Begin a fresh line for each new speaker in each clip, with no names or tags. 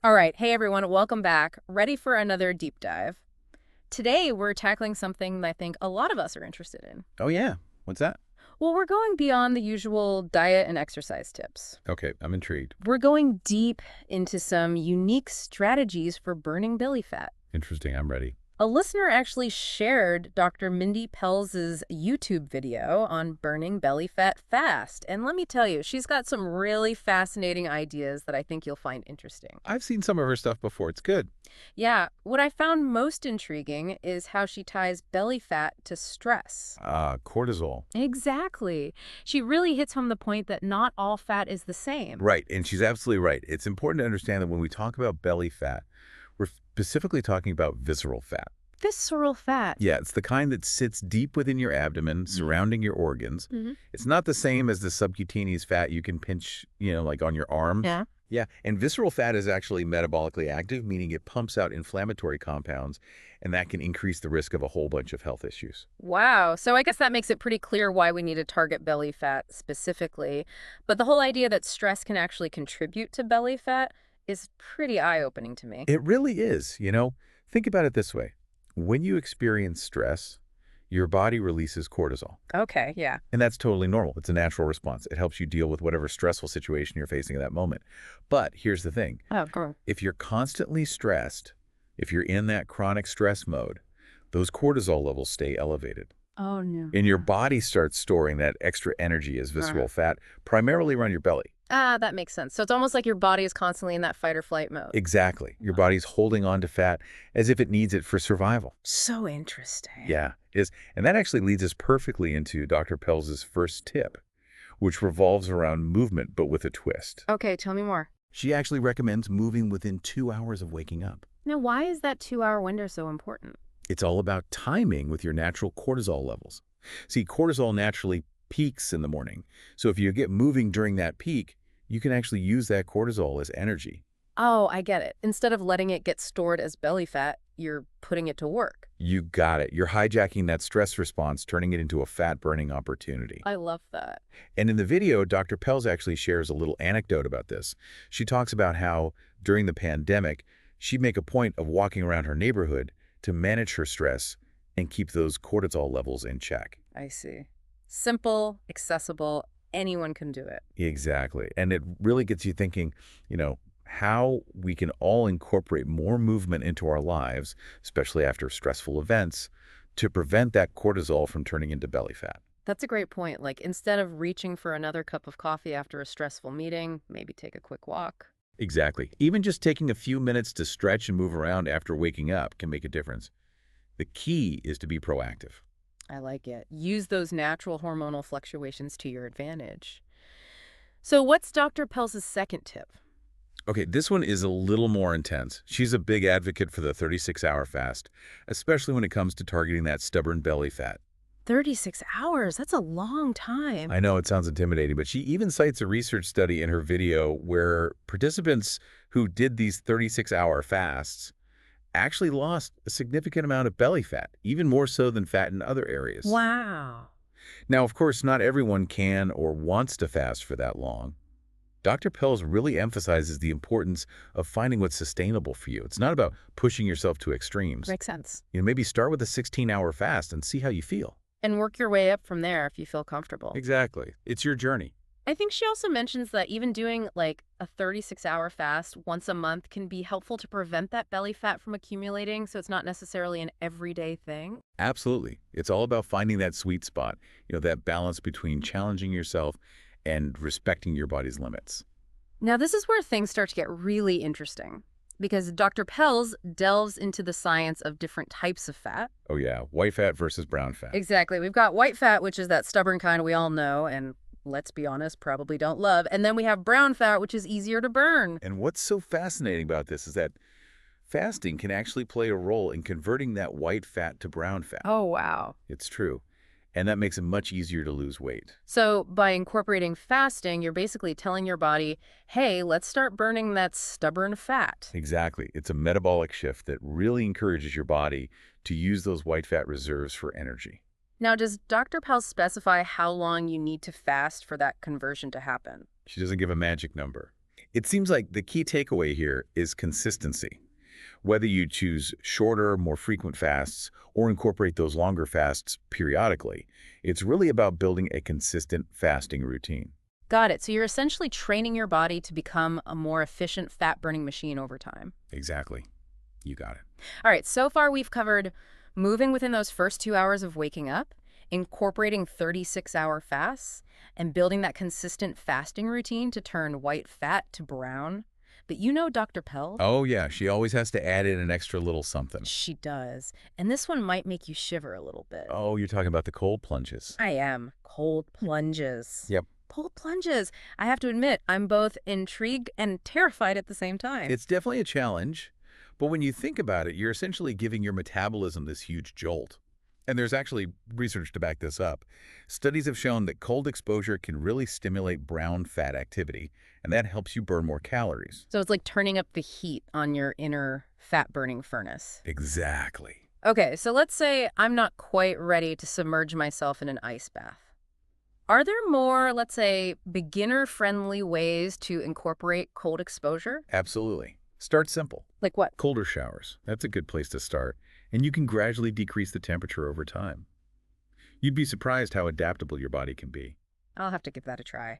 All right. Hey, everyone. Welcome back. Ready for another deep dive. Today, we're tackling something that I think a lot of us are interested in.
Oh, yeah. What's that?
Well, we're going beyond the usual diet and exercise tips.
Okay, I'm intrigued.
We're going deep into some unique strategies for burning belly fat.
Interesting. I'm ready.
A listener actually shared Dr. Mindy Pelz's YouTube video on burning belly fat fast. And let me tell you, she's got some really fascinating ideas that I think you'll find interesting.
I've seen some of her stuff before. It's good.
Yeah, what I found most intriguing is how she ties belly fat to stress.
Cortisol.
Exactly. She really hits home the point that not all fat is the same.
Right, and she's absolutely right. It's important to understand that when we talk about belly fat, we're specifically talking about visceral fat.
Visceral fat.
Yeah, it's the kind that sits deep within your abdomen, surrounding your organs.
Hmm.
It's not the same as the subcutaneous fat you can pinch, like on your arms.
Yeah.
Yeah, and visceral fat is actually metabolically active, meaning it pumps out inflammatory compounds, and that can increase the risk of a whole bunch of health issues.
Wow. So I guess that makes it pretty clear why we need to target belly fat specifically. But the whole idea that stress can actually contribute to belly fat is pretty eye-opening to me.
It really is. Think about it this way. When you experience stress, your body releases cortisol.
Okay, yeah.
And that's totally normal. It's a natural response. It helps you deal with whatever stressful situation you're facing at that moment. But here's the thing.
Oh, cool.
If you're constantly stressed, if you're in that chronic stress mode, those cortisol levels stay elevated.
Oh, no.
And your body starts storing that extra energy as visceral fat, primarily around your belly.
Ah, that makes sense. So it's almost like your body is constantly in that fight or flight mode.
Exactly. Your body's holding on to fat as if it needs it for survival.
So interesting.
Yeah, is. And that actually leads us perfectly into Dr. Pelz's first tip, which revolves around movement, but with a twist.
Okay, tell me more.
She actually recommends moving within 2 hours of waking up.
Now, why is that 2-hour window so important?
It's all about timing with your natural cortisol levels. See, cortisol naturally peaks in the morning. So if you get moving during that peak, you can actually use that cortisol as energy.
Oh, I get it. Instead of letting it get stored as belly fat, you're putting it to work.
You got it. You're hijacking that stress response, turning it into a fat-burning opportunity.
I love that.
And in the video, Dr. Pelz actually shares a little anecdote about this. She talks about how, during the pandemic, she'd make a point of walking around her neighborhood to manage her stress and keep those cortisol levels in check.
I see. Simple, accessible, anyone can do it.
Exactly. And it really gets you thinking, how we can all incorporate more movement into our lives, especially after stressful events, to prevent that cortisol from turning into belly fat.
That's a great point. Like, instead of reaching for another cup of coffee after a stressful meeting, maybe take a quick walk.
Exactly. Even just taking a few minutes to stretch and move around after waking up can make a difference. The key is to be proactive.
I like it. Use those natural hormonal fluctuations to your advantage. So what's Dr. Pelz's second tip?
Okay, this one is a little more intense. She's a big advocate for the 36-hour fast, especially when it comes to targeting that stubborn belly fat.
36 hours? That's a long time.
I know it sounds intimidating, but she even cites a research study in her video where participants who did these 36-hour fasts actually lost a significant amount of belly fat, even more so than fat in other areas.
Wow.
Now, of course, not everyone can or wants to fast for that long. Dr. Pelz really emphasizes the importance of finding what's sustainable for you. It's not about pushing yourself to extremes.
Makes sense.
Maybe start with a 16-hour fast and see how you feel.
And work your way up from there if you feel comfortable.
Exactly. It's your journey.
I think she also mentions that even doing like a 36-hour fast once a month can be helpful to prevent that belly fat from accumulating, so it's not necessarily an everyday thing.
Absolutely. It's all about finding that sweet spot, that balance between challenging yourself and respecting your body's limits.
Now, this is where things start to get really interesting, because Dr. Pelz delves into the science of different types of fat.
Oh yeah, white fat versus brown fat.
Exactly. We've got white fat, which is that stubborn kind we all know and, let's be honest, probably don't love. And then we have brown fat, which is easier to burn.
And what's so fascinating about this is that fasting can actually play a role in converting that white fat to brown fat.
Oh, wow.
It's true. And that makes it much easier to lose weight.
So by incorporating fasting, you're basically telling your body, hey, let's start burning that stubborn fat.
Exactly. It's a metabolic shift that really encourages your body to use those white fat reserves for energy.
Now, does Dr. Pelz specify how long you need to fast for that conversion to happen?
She doesn't give a magic number. It seems like the key takeaway here is consistency. Whether you choose shorter, more frequent fasts or incorporate those longer fasts periodically, it's really about building a consistent fasting routine.
Got it. So you're essentially training your body to become a more efficient fat-burning machine over time.
Exactly. You got it.
All right, so far we've covered moving within those first 2 hours of waking up, incorporating 36-hour fasts, and building that consistent fasting routine to turn white fat to brown. But you know Dr. Pelz?
Oh, yeah. She always has to add in an extra little something.
She does. And this one might make you shiver a little bit.
Oh, you're talking about the cold plunges.
I am. Cold plunges.
Yep.
Cold plunges. I have to admit, I'm both intrigued and terrified at the same time.
It's definitely a challenge, but when you think about it, you're essentially giving your metabolism this huge jolt. And there's actually research to back this up. Studies have shown that cold exposure can really stimulate brown fat activity, and that helps you burn more calories.
So it's like turning up the heat on your inner fat-burning furnace.
Exactly.
Okay, so let's say I'm not quite ready to submerge myself in an ice bath. Are there more, let's say, beginner-friendly ways to incorporate cold exposure?
Absolutely. Start simple.
Like what?
Colder showers. That's a good place to start, and you can gradually decrease the temperature over time. You'd be surprised how adaptable your body can be.
I'll have to give that a try.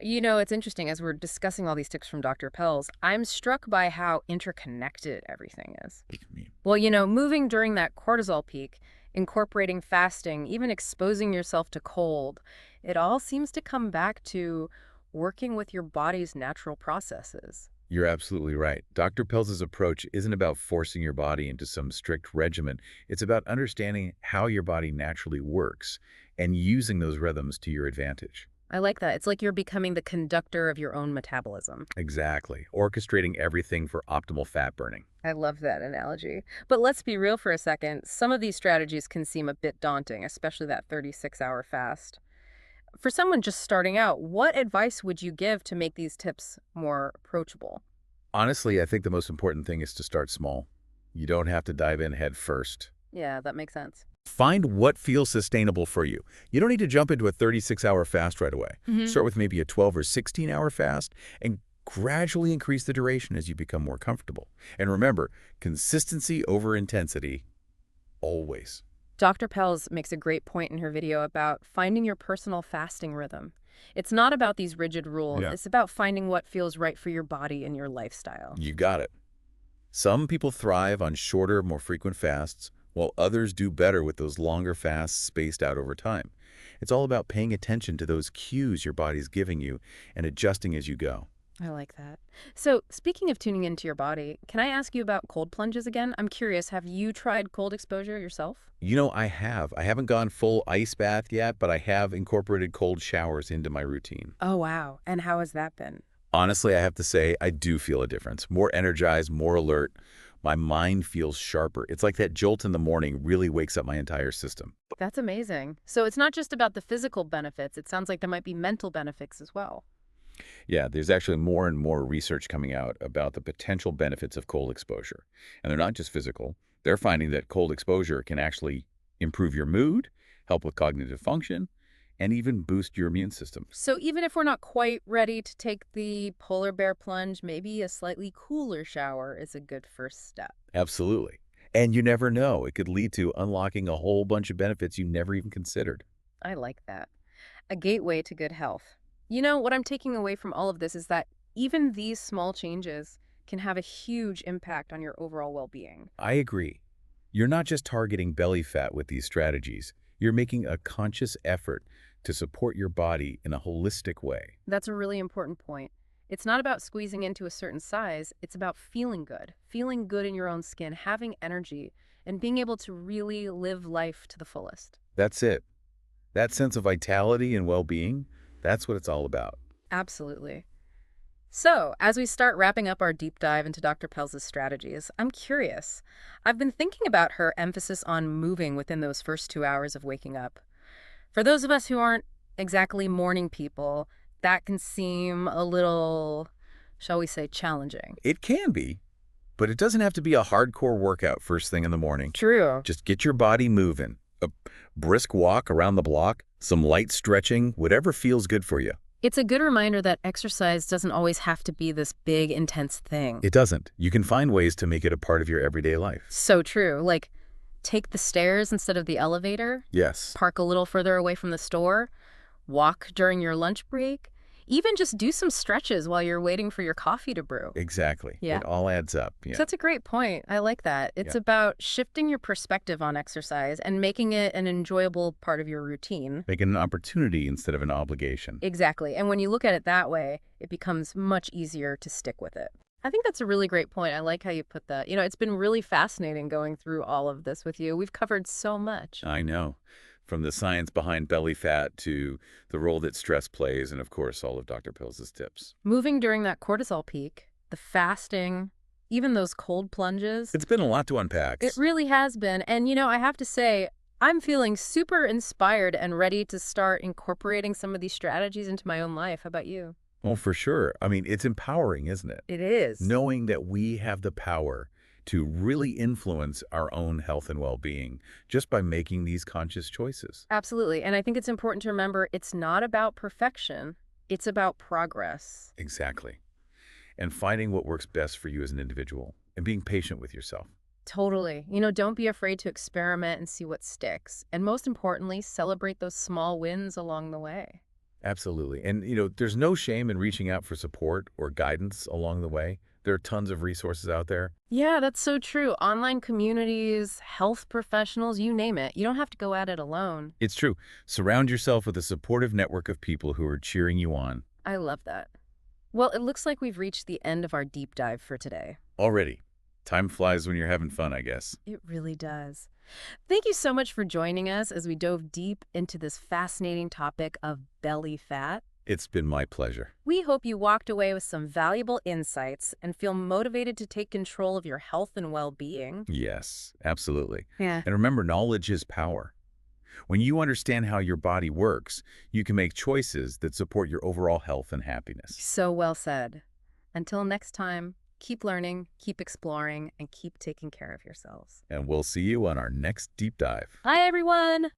You know, it's interesting, as we're discussing all these tips from Dr. Pelz, I'm struck by how interconnected everything is.
What do you mean?
Well, you know, moving during that cortisol peak, incorporating fasting, even exposing yourself to cold, it all seems to come back to working with your body's natural processes.
You're absolutely right. Dr. Pelz's approach isn't about forcing your body into some strict regimen. It's about understanding how your body naturally works and using those rhythms to your advantage.
I like that. It's like you're becoming the conductor of your own metabolism.
Exactly. Orchestrating everything for optimal fat burning.
I love that analogy. But let's be real for a second. Some of these strategies can seem a bit daunting, especially that 36-hour fast. For someone just starting out, what advice would you give to make these tips more approachable?
Honestly, I think the most important thing is to start small. You don't have to dive in head first.
Yeah, that makes sense.
Find what feels sustainable for you. You don't need to jump into a 36-hour fast right away. Start with maybe a 12 or 16-hour fast and gradually increase the duration as you become more comfortable. And remember, consistency over intensity, always.
Dr. Pelz makes a great point in her video about finding your personal fasting rhythm. It's not about these rigid rules.
Yeah.
It's about finding what feels right for your body and your lifestyle.
You got it. Some people thrive on shorter, more frequent fasts, while others do better with those longer fasts spaced out over time. It's all about paying attention to those cues your body's giving you and adjusting as you go.
I like that. So, speaking of tuning into your body, can I ask you about cold plunges again? I'm curious, have you tried cold exposure yourself?
You know, I have. I haven't gone full ice bath yet, but I have incorporated cold showers into my routine.
Oh, wow. And how has that been?
Honestly, I have to say, I do feel a difference. More energized, more alert. My mind feels sharper. It's like that jolt in the morning really wakes up my entire system.
That's amazing. So it's not just about the physical benefits. It sounds like there might be mental benefits as well.
Yeah, there's actually more and more research coming out about the potential benefits of cold exposure. And they're not just physical. They're finding that cold exposure can actually improve your mood, help with cognitive function, and even boost your immune system.
So even if we're not quite ready to take the polar bear plunge, maybe a slightly cooler shower is a good first step.
Absolutely. And you never know. It could lead to unlocking a whole bunch of benefits you never even considered.
I like that. A gateway to good health. You know, what I'm taking away from all of this is that even these small changes can have a huge impact on your overall well-being.
I agree. You're not just targeting belly fat with these strategies. You're making a conscious effort to support your body in a holistic way.
That's a really important point. It's not about squeezing into a certain size. It's about feeling good in your own skin, having energy, and being able to really live life to the fullest.
That's it. That sense of vitality and well-being, that's what it's all about.
Absolutely. So, as we start wrapping up our deep dive into Dr. Pelz's strategies, I'm curious. I've been thinking about her emphasis on moving within those first 2 hours of waking up. For those of us who aren't exactly morning people, that can seem a little, shall we say, challenging.
It can be, but it doesn't have to be a hardcore workout first thing in the morning.
True.
Just get your body moving. A brisk walk around the block, some light stretching, whatever feels good for you.
It's a good reminder that exercise doesn't always have to be this big, intense thing.
It doesn't. You can find ways to make it a part of your everyday life.
So true. Like, take the stairs instead of the elevator,
Yes,
park a little further away from the store, walk during your lunch break, even just do some stretches while you're waiting for your coffee to brew.
exactly.
Yeah.
It all adds up.
So
Yeah.
that's a great point. I like that. It's
Yeah.
about shifting your perspective on exercise and making it an enjoyable part of your routine.
Make it an opportunity instead of an obligation.
Exactly. And when you look at it that way, it becomes much easier to stick with it. I think that's a really great point. I like how you put that. It's been really fascinating going through all of this with you. We've covered so much.
I know. From the science behind belly fat to the role that stress plays, and of course, all of Dr. Pill's tips.
Moving during that cortisol peak, the fasting, even those cold plunges,
It's been a lot to unpack.
it really has been. And, I have to say, I'm feeling super inspired and ready to start incorporating some of these strategies into my own life. How about you?
Well, for sure. I mean, it's empowering, isn't it?
It is.
Knowing that we have the power to really influence our own health and well-being just by making these conscious choices.
Absolutely. And I think it's important to remember it's not about perfection. It's about progress.
Exactly. And finding what works best for you as an individual and being patient with yourself.
Totally. Don't be afraid to experiment and see what sticks. And most importantly, celebrate those small wins along the way.
Absolutely. And, there's no shame in reaching out for support or guidance along the way. There are tons of resources out there.
Yeah, that's so true. Online communities, health professionals, you name it. You don't have to go at it alone.
It's true. Surround yourself with a supportive network of people who are cheering you on.
I love that. Well, it looks like we've reached the end of our deep dive for today.
Already. Time flies when you're having fun, I guess.
It really does. Thank you so much for joining us as we dove deep into this fascinating topic of belly fat.
It's been my pleasure.
We hope you walked away with some valuable insights and feel motivated to take control of your health and well-being.
Yes, absolutely.
Yeah.
And remember, knowledge is power. When you understand how your body works, you can make choices that support your overall health and happiness.
So well said. Until next time, keep learning, keep exploring, and keep taking care of yourselves.
And we'll see you on our next deep dive.
Hi, everyone!